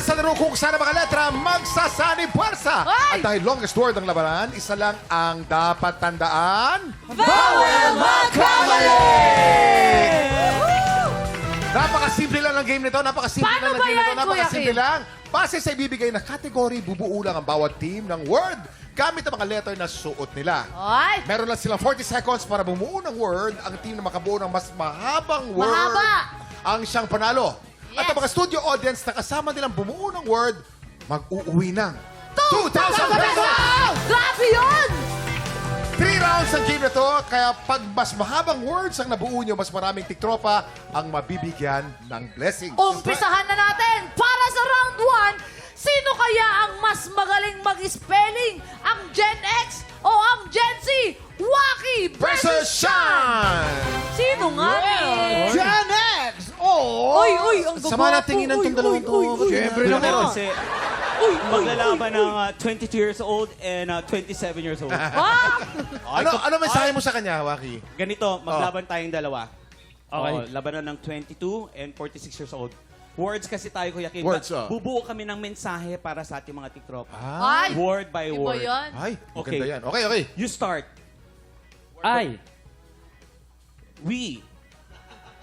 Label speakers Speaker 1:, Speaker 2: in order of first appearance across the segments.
Speaker 1: sa laro kung saan ang mga letra magsasanib puwersa.
Speaker 2: Ay!
Speaker 1: At dahil longest word ang labanan, isa lang ang dapat tandaan.
Speaker 2: Bawal magkamali!
Speaker 1: Napakasimple lang ang game nito. Napakasimple
Speaker 2: Paano
Speaker 1: lang ang
Speaker 2: ba
Speaker 1: game
Speaker 2: yan,
Speaker 1: nito.
Speaker 2: Kuya
Speaker 1: Napakasimple
Speaker 2: Kim?
Speaker 1: lang. Base sa ibibigay na kategory, bubuo lang ang bawat team ng word gamit ang mga letter na suot nila.
Speaker 2: Ay!
Speaker 1: Meron lang silang 40 seconds para bumuo ng word. Ang team na makabuo ng mas mahabang word
Speaker 2: Mahaba!
Speaker 1: ang siyang panalo. At
Speaker 2: Yes.
Speaker 1: ang mga studio audience na kasama nilang bumuo ng word, mag-uuwi ng 2,000 pesos!
Speaker 2: Grabe yun!
Speaker 1: 3 rounds ang game na to, kaya pag mas mahabang words ang nabuo nyo, mas maraming tiktropa ang mabibigyan ng blessings.
Speaker 2: Umpisahan na natin para sa round 1. Sino kaya ang mas magaling mag-spelling? Ang Gen X o ang Gen Z? Waki
Speaker 1: Versus Sean!
Speaker 2: Sino nga eh?
Speaker 3: Gen X! Oh!
Speaker 2: Uy, ang gagawin.
Speaker 1: Sama na tingin ng itong dalawang to.
Speaker 3: Siyempre
Speaker 4: Pero
Speaker 3: naman.
Speaker 4: kasi, maglalaban ng 22 years old and 27 years old.
Speaker 2: Ah!
Speaker 1: Ano mensahe mo sa kanya, Waki?
Speaker 4: Ganito, maglaban tayong dalawa.
Speaker 3: Okay.
Speaker 4: Labanan ng 22 and 46 years old. Words kasi tayo, Kuya Kim.
Speaker 1: Words, oh.
Speaker 4: Bubuo kami ng mensahe para sa ating mga tiktropa.
Speaker 2: Ay!
Speaker 4: Word by
Speaker 2: Iba
Speaker 4: word.
Speaker 2: yan.
Speaker 1: Ay, maganda
Speaker 4: Okay.
Speaker 1: yan. Okay.
Speaker 4: You start.
Speaker 3: I
Speaker 4: We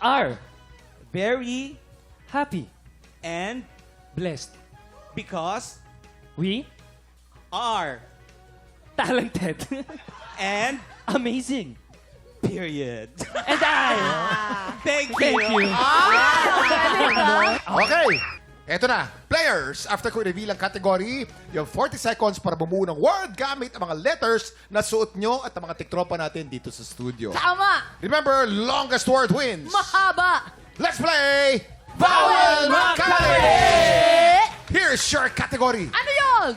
Speaker 3: are
Speaker 4: very
Speaker 3: happy,
Speaker 4: and
Speaker 3: blessed.
Speaker 4: because
Speaker 3: We
Speaker 4: are
Speaker 3: talented,
Speaker 4: and
Speaker 3: amazing.
Speaker 4: period.
Speaker 3: And I
Speaker 4: Thank you.
Speaker 3: thank you.
Speaker 1: Okay. Eto na. Players, after ko i-reveal ang category, you have 40 seconds para bumuo ng word gamit ang mga letters na suot nyo at ang mga tiktropa natin dito sa studio.
Speaker 2: Tama!
Speaker 1: Remember, longest word wins.
Speaker 2: Mahaba!
Speaker 1: Let's play
Speaker 2: Bawal Magkamali!
Speaker 1: Here's your category.
Speaker 2: Ano yun?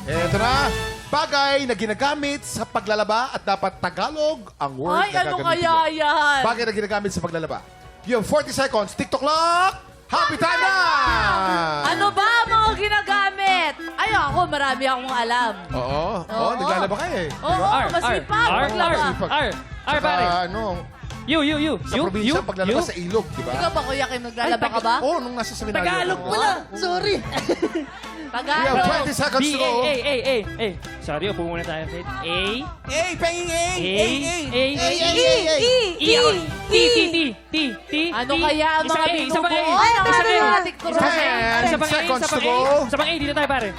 Speaker 1: Eto na. Bagay na ginagamit sa paglalaba at dapat Tagalog ang word
Speaker 2: Ay,
Speaker 1: na
Speaker 2: ano
Speaker 1: gagamitin
Speaker 2: kaya
Speaker 1: nyo.
Speaker 2: yan?
Speaker 1: Bagay na ginagamit sa paglalaba. You have 40 seconds. TikTok clock. Happy time na!
Speaker 2: Ano ba ang mga ginagamit? Ay, ako, marami akong alam.
Speaker 1: Oo. Oo, naglalaba ka eh.
Speaker 2: Oo, masipag. maglaba.
Speaker 3: R, pare.
Speaker 1: Ano,
Speaker 3: You.
Speaker 1: sa probinsya, paglalaba sa ilog, di ba?
Speaker 2: Ikaw ba, Kuya Kim, naglalaba ka ba?
Speaker 1: Oo, nung nasa seminaryo.
Speaker 3: Tagalog
Speaker 1: ako.
Speaker 3: pala. Sorry.
Speaker 1: We have
Speaker 2: Tagalog.
Speaker 1: 20 seconds to go.
Speaker 3: A. Sorry, upo muna tayo. A.
Speaker 4: Hey, penging A!
Speaker 3: T.
Speaker 2: Ano kaya ang mga
Speaker 3: Isa pang A.
Speaker 2: binubuo? Ano
Speaker 3: Isa pang A.
Speaker 2: mga tiktok?
Speaker 3: Isa pang A.
Speaker 1: 10
Speaker 3: Isa pang A.
Speaker 1: seconds
Speaker 3: Isa
Speaker 1: to
Speaker 3: pang A.
Speaker 1: go.
Speaker 3: Isa pang A. Dito tayo, pare.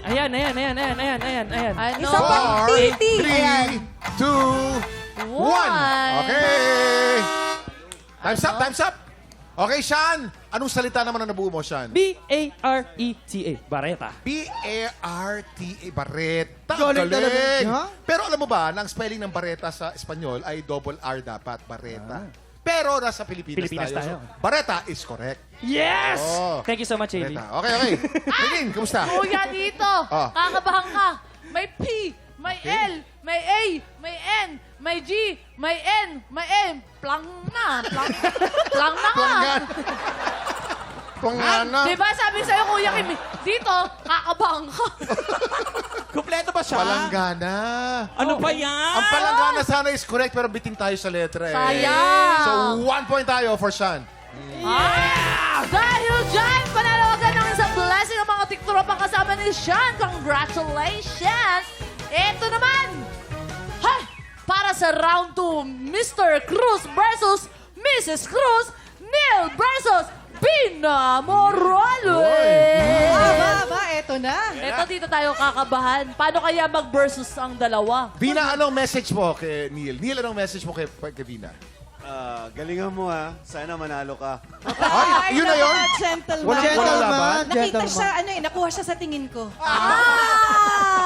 Speaker 3: Ayan.
Speaker 2: Ano?
Speaker 5: Isa pang
Speaker 1: Four,
Speaker 5: TT.
Speaker 1: 3, 2, 1. Okay. Time's up. Okay, Sean. Anong salita naman ang nabuo mo, Sean?
Speaker 3: B-A-R-E-T-A. Bareta.
Speaker 1: B-A-R-T-A. Bareta.
Speaker 3: Galing talaga.
Speaker 1: Galing. Pero alam mo ba, na ang spelling ng bareta sa Espanyol ay double R dapat, bareta. Pero nasa Pilipinas tayo.
Speaker 3: tayo.
Speaker 1: So, bareta is correct.
Speaker 3: Yes!
Speaker 1: Oh.
Speaker 3: Thank you so much, Hailey.
Speaker 1: Bareta. Okay. Tingin, kumusta?
Speaker 2: Kuya, dito.
Speaker 1: Ah.
Speaker 2: Kakabahan ka. May P, may
Speaker 1: Okay.
Speaker 2: L, may A, may N, may G, may N, may M. Plang na nga.
Speaker 1: Planggan. Plangana.
Speaker 2: Diba sabi sa'yo, Kuya Kim, dito, kakabahan ka.
Speaker 4: Kompleto ba siya?
Speaker 1: Palanggana.
Speaker 4: Ano pa yan?
Speaker 1: Ang palanggana sana is correct pero bitin tayo sa letra eh.
Speaker 2: Sayang.
Speaker 1: So, 1 point tayo for Sean.
Speaker 2: Dahil dyan, panalawagan ng isang blessing ang mga tiktropang kasama ni Sean. Congratulations! Ito naman, para sa round 2, Mr. Cruz versus Mrs. Cruz, Neil versus Bina Morales.
Speaker 5: Eto na.
Speaker 2: Ito dito tayo kakabahan. Paano kaya mag-versus ang dalawa?
Speaker 1: Vina, anong message mo kay Neil? Neil, anong message mo kay Vina?
Speaker 6: Galingan mo ha. Sana manalo ka.
Speaker 1: Ay, yun na yun?
Speaker 5: Gentleman.
Speaker 1: Walang laban?
Speaker 5: Nakita siya, nakuha siya sa tingin ko.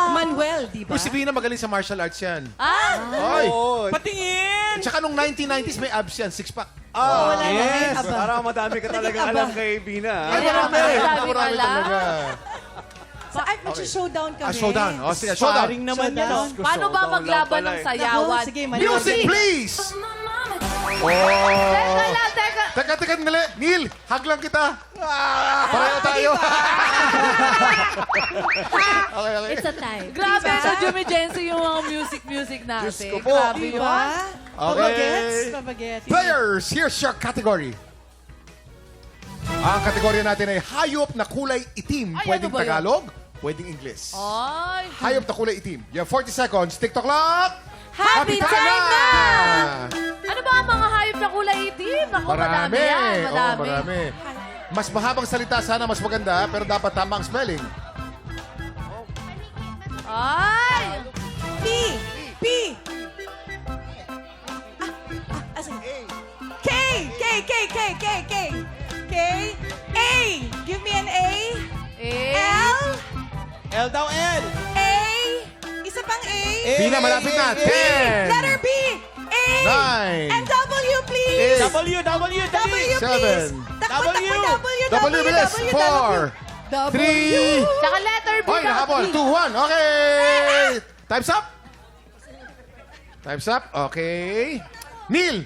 Speaker 5: Manuel, di ba?
Speaker 1: Uy, si Vina magaling sa martial arts yan.
Speaker 2: Ah?
Speaker 1: Ay!
Speaker 6: Oo.
Speaker 4: Patingin!
Speaker 1: Tsaka nung 1990s may abs yan, six-pack.
Speaker 5: Wala na,
Speaker 6: Yes.
Speaker 5: aba.
Speaker 6: Parang madami ka talaga
Speaker 5: Naging aba.
Speaker 6: alam kay Bina. ha?
Speaker 1: Ay, marami.
Speaker 2: Marami
Speaker 1: Marami
Speaker 2: pala.
Speaker 1: talaga.
Speaker 5: Mag-showdown kami.
Speaker 1: Showdown. O, sige, showdown.
Speaker 4: Paring naman yan, oh.
Speaker 2: Paano ba
Speaker 6: Showdown
Speaker 2: maglaban
Speaker 6: lang
Speaker 2: ng
Speaker 6: pala
Speaker 2: sayawan?
Speaker 5: Naku, sige, Manuel.
Speaker 1: Music, please! Oh!
Speaker 2: Teka lang, teka.
Speaker 1: Teka, ngali. Neil, hug lang kita. Pareho tayo. Okay.
Speaker 5: It's a tie.
Speaker 2: Grabe sa Jimmy Jensen yung mga music natin.
Speaker 1: Diyos ko po.
Speaker 2: Grabe
Speaker 5: Di
Speaker 2: yun.
Speaker 5: ba?
Speaker 1: Okay.
Speaker 5: Pabagets.
Speaker 1: Players, here's your category. Ang kategorya natin ay hayop na kulay itim.
Speaker 2: Ay,
Speaker 1: Pwedeng
Speaker 2: ano ba yun?
Speaker 1: Tagalog, pwedeng Ingles.
Speaker 2: Ay.
Speaker 1: Hayop na kulay itim. You have 40 seconds. TikTok clock!
Speaker 2: Happy time na!
Speaker 1: na!
Speaker 2: Ano ba ang mga hayop na kulay itim? Naku, madami yan.
Speaker 1: Oo,
Speaker 2: Madami.
Speaker 1: marami. Mas mahabang salita sana, mas maganda, pero dapat tama ang spelling.
Speaker 2: Ay!
Speaker 5: P. P. K. K. K. K. K. K. K. A. Give me an A.
Speaker 2: Eh.
Speaker 5: L.
Speaker 4: L daw, L.
Speaker 5: A. Isa pang A.
Speaker 1: Pina, malapit na. 10,
Speaker 5: Letter B. A.
Speaker 1: 9,
Speaker 5: And W, please.
Speaker 4: W, W,
Speaker 5: W,
Speaker 4: dali.
Speaker 5: please.
Speaker 1: 7,
Speaker 5: Takbo, takbo, W,
Speaker 1: W, bilis. 4, 3,
Speaker 2: Tsaka letter B
Speaker 1: Hoy,
Speaker 2: ka.
Speaker 1: nakabol. 2, 1. Okay. Time's up. Time's up. Okay. Neil,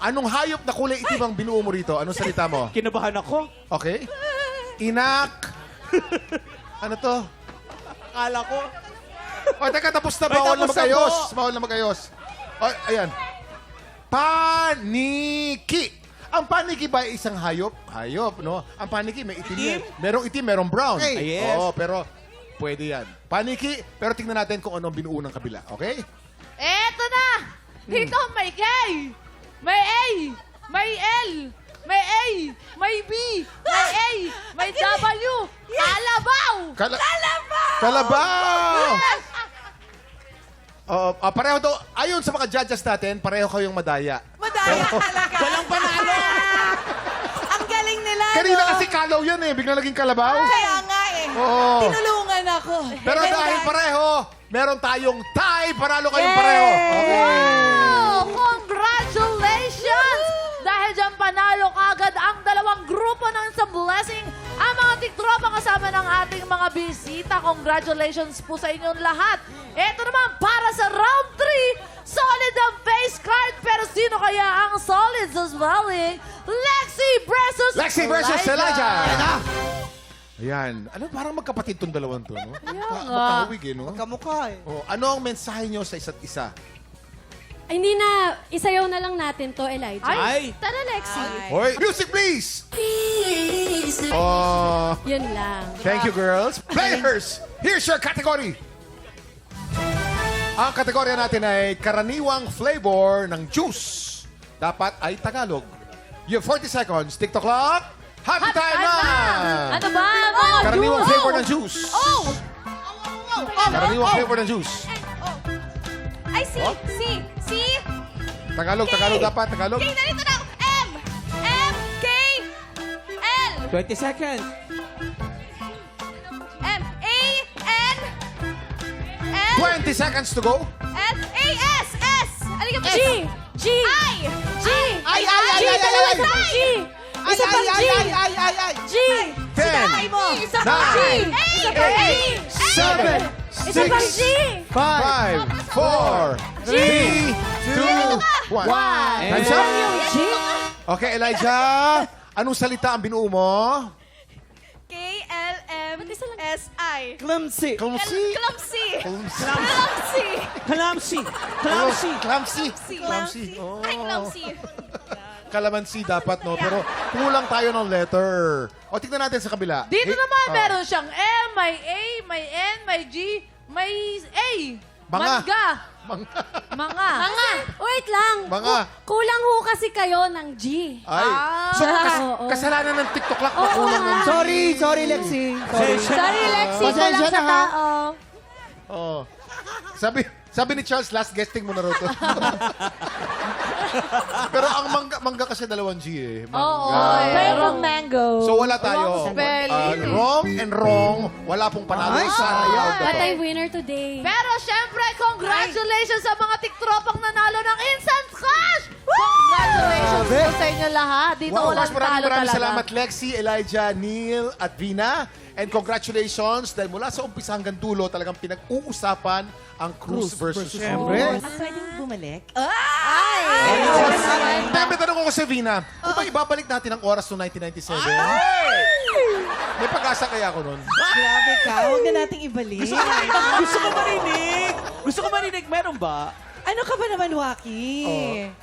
Speaker 1: anong hayop na kulay itim ang binuo mo rito? Anong salita mo?
Speaker 4: Kinabahan ako.
Speaker 1: Okay. Inak. Ano to?
Speaker 4: Akala ko.
Speaker 1: O, teka, tapos na.
Speaker 4: Ay,
Speaker 1: Bawal na
Speaker 4: tapos na
Speaker 1: magayos.
Speaker 4: po.
Speaker 1: Bawal na magayos. O, ayan. Paniki. Ang paniki ba ay isang hayop? Hayop, no? Ang paniki may itim.
Speaker 4: Itim?
Speaker 1: Yan. Merong itim, merong brown.
Speaker 4: Hey. Yes.
Speaker 1: Oo, pero pwede yan. Paniki, pero tingnan natin kung ano ang binuo ng kabila. Okay?
Speaker 2: Eto na! Dito may K, may A, may L, may A, may B, may A, may W, Kalabaw!
Speaker 1: Kalabaw! Pareho to. Ayon sa mga judges natin, pareho kayong madaya.
Speaker 5: Madaya talaga.
Speaker 4: Walang panalo.
Speaker 5: Ang galing nila,
Speaker 1: Kanina
Speaker 5: no?
Speaker 1: kasi kalaw yan eh. Bigla naging kalabaw.
Speaker 5: Kaya nga eh.
Speaker 1: Oo.
Speaker 5: Tinulungan ako.
Speaker 1: Pero
Speaker 5: Ganda.
Speaker 1: dahil pareho, meron tayong tie. Panalo kayong pareho. Okay.
Speaker 2: Wow! Congratulations! Dahil dyan panalo kagad ang dalawang grupo ng Sa Blessing. Ang mga tiktropa kasama ng ating mga bisita. Congratulations po sa inyong lahat. Ito naman para sa round 3. Solid ang face card. Pero sino kaya ang solid sa spelling? Lexi versus Elijah.
Speaker 1: Ayan. Ano, parang magkapatid tong dalawang to, no?
Speaker 2: nga.
Speaker 1: Magkahawig, eh, no?
Speaker 7: Kamukha eh.
Speaker 1: Oh, ano ang mensahe nyo sa isa't isa?
Speaker 8: Ay, hindi na, isayaw na lang natin to, Elijah.
Speaker 4: Ay.
Speaker 8: Tara, Lexi.
Speaker 1: Hoy, music please! Oh,
Speaker 8: Yun lang.
Speaker 1: thank you, girls. Players, here's your category. Ang kategorya natin ay karaniwang flavor ng juice. Dapat ay Tagalog. You have 40 seconds. TikTok clock. Happy time na!
Speaker 2: Ano ba? Mga
Speaker 1: Karaniwang
Speaker 2: juice?
Speaker 1: flavor ng juice.
Speaker 2: Oh!
Speaker 1: Karaniwang flavor ng juice.
Speaker 5: Ay, C.
Speaker 1: Oh?
Speaker 5: C. C.
Speaker 1: Tagalog dapat. Tagalog.
Speaker 5: K, narito na ako. M. M. K. L.
Speaker 4: 20 seconds.
Speaker 5: M. A. N. L.
Speaker 1: 20 seconds to go.
Speaker 5: S. A. S. S. Halika mo.
Speaker 8: G! G!
Speaker 5: I.
Speaker 8: G!
Speaker 7: Ay!
Speaker 8: G! Dalawa sa G! Isa pang G!
Speaker 7: Ay!
Speaker 8: G!
Speaker 1: 10,
Speaker 5: mo.
Speaker 8: Isa pang G! Isa pang G!
Speaker 1: 7,
Speaker 8: Isa pang G!
Speaker 1: 5, 4, 3, 2, 1. Time's up.
Speaker 8: G!
Speaker 1: Okay, Elijah. Anong salita ang binuo mo?
Speaker 5: K. L. M. S. I.
Speaker 7: Clumsy.
Speaker 1: Clumsy.
Speaker 5: Clumsy.
Speaker 1: Clumsy.
Speaker 5: Clumsy.
Speaker 4: Clumsy. Clumsy.
Speaker 1: Clumsy.
Speaker 5: Clumsy.
Speaker 1: Oh.
Speaker 5: Ay, clumsy.
Speaker 1: Kalamansi dapat, no? Pero kulang tayo ng letter. O, tignan natin sa kabila.
Speaker 2: Dito
Speaker 1: Eh,
Speaker 2: naman,
Speaker 1: oh.
Speaker 2: meron siyang M, may A, may N, may G, may A.
Speaker 1: Manga.
Speaker 2: Manga.
Speaker 8: Mga! Wait lang.
Speaker 1: Mga.
Speaker 8: Kulang ho kasi kayo ng G.
Speaker 1: Ay. So,
Speaker 8: Oo.
Speaker 1: kasalanan ng TikTok clock na kulang ng...
Speaker 7: Sorry, Lexi. Sorry.
Speaker 8: Sorry, Lexi.
Speaker 7: Pasensya
Speaker 8: Kulang sa
Speaker 7: na, ha?
Speaker 8: tao.
Speaker 1: Oh. Sabi ni Charles, last guesting mo na ito. Pero ang mangga kasi 2 G eh.
Speaker 2: Oo.
Speaker 1: Mangga.
Speaker 2: Pero mango.
Speaker 1: So wala tayo.
Speaker 2: Wrong spelling.
Speaker 1: Wrong and wrong. Wala pong panalo. Sana yun.
Speaker 8: But I winner today.
Speaker 2: Pero syempre, congratulations sa mga tiktropang nanalo ng Instant Cash! Congratulations po sa inyo lahat. Dito
Speaker 1: Wow,
Speaker 2: walang
Speaker 1: maraming
Speaker 2: talo talaga.
Speaker 1: salamat Lexi, Elijah, Neil, at Vina. And congratulations dahil mula sa umpisa hanggang dulo talagang pinag-uusapan ang Cruz versus
Speaker 7: Siyempre.
Speaker 5: Pwedeng bumalik?
Speaker 1: May tanong ko si Vina, kung ba ibabalik natin ang oras noong 1997? May pag-asa kaya ako nun?
Speaker 5: Grabe ka. Huwag na nating ibalik.
Speaker 4: Gusto ko marinig. Meron ba?
Speaker 5: Ano ka ba naman, Waki?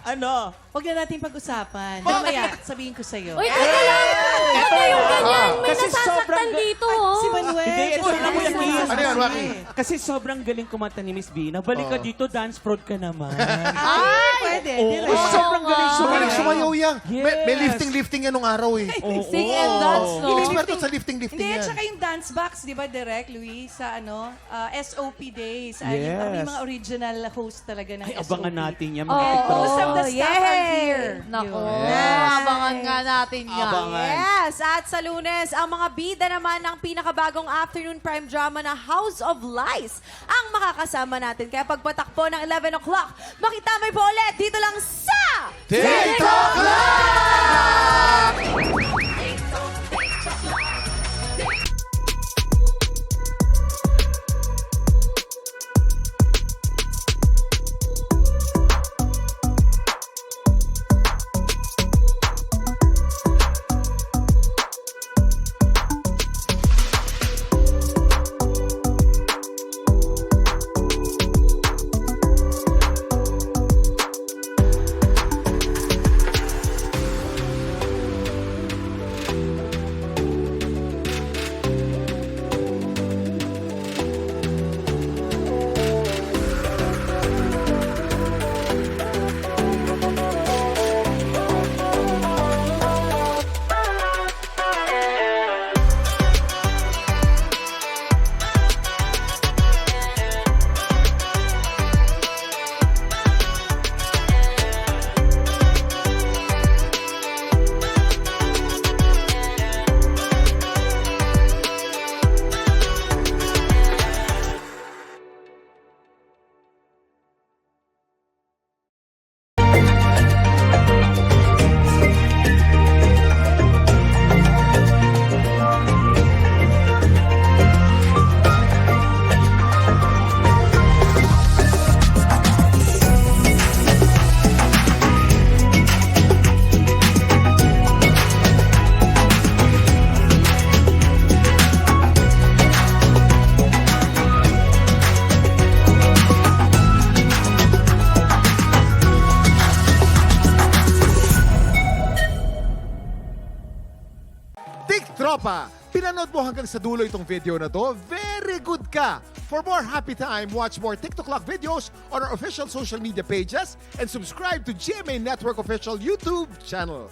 Speaker 4: Ano?
Speaker 5: Huwag na natin pag-usapan. Mamaya, sabihin ko sa'yo.
Speaker 8: Uy, teka lang! Ano yung ganyan? May
Speaker 4: Kasi
Speaker 8: nasasaktan
Speaker 4: sobrang
Speaker 8: dito,
Speaker 5: Si
Speaker 8: oh.
Speaker 5: Manuel.
Speaker 4: Hindi, ito
Speaker 5: kasi
Speaker 4: na mo yan,
Speaker 5: nasa-
Speaker 1: Ano yan, Waki?
Speaker 4: Kasi sobrang galing kumanta ni Miss B. Nabalik ka dito, dance prod ka naman.
Speaker 5: Ay, pwede.
Speaker 4: Oo,
Speaker 5: Direct.
Speaker 4: sobrang galing
Speaker 1: Magaling
Speaker 4: sumayaw.
Speaker 1: sumayaw yan. May
Speaker 4: Yes.
Speaker 1: lifting-lifting yan nung araw eh.
Speaker 2: Sing and dance, no?
Speaker 1: Experto sa lifting-lifting
Speaker 5: Hindi, at
Speaker 1: yan.
Speaker 5: saka yung dance box, di ba, Direk, Luis, sa SOP Days. Yung
Speaker 4: Yes.
Speaker 5: mga original host talaga ng
Speaker 4: Ay,
Speaker 5: SOP.
Speaker 4: abangan natin yan, mga
Speaker 2: Oo.
Speaker 4: TikTok.
Speaker 5: Most of the staff are here.
Speaker 2: Nako,
Speaker 5: Yun.
Speaker 2: abangan nga natin yan.
Speaker 4: Abangan.
Speaker 9: Yes, at sa Lunes, ang mga bida naman ng pinakabagong afternoon prime drama na House of Lies ang makakasama natin. Kaya pagpatak po ng 11 o'clock, makitamay po ulit dito lang sa...
Speaker 1: TikTok Live! Tropa, pinanood mo hanggang sa dulo itong video na to? Very good ka! For more happy time, watch more TikTok Clock videos on our official social media pages and subscribe to GMA Network official YouTube channel.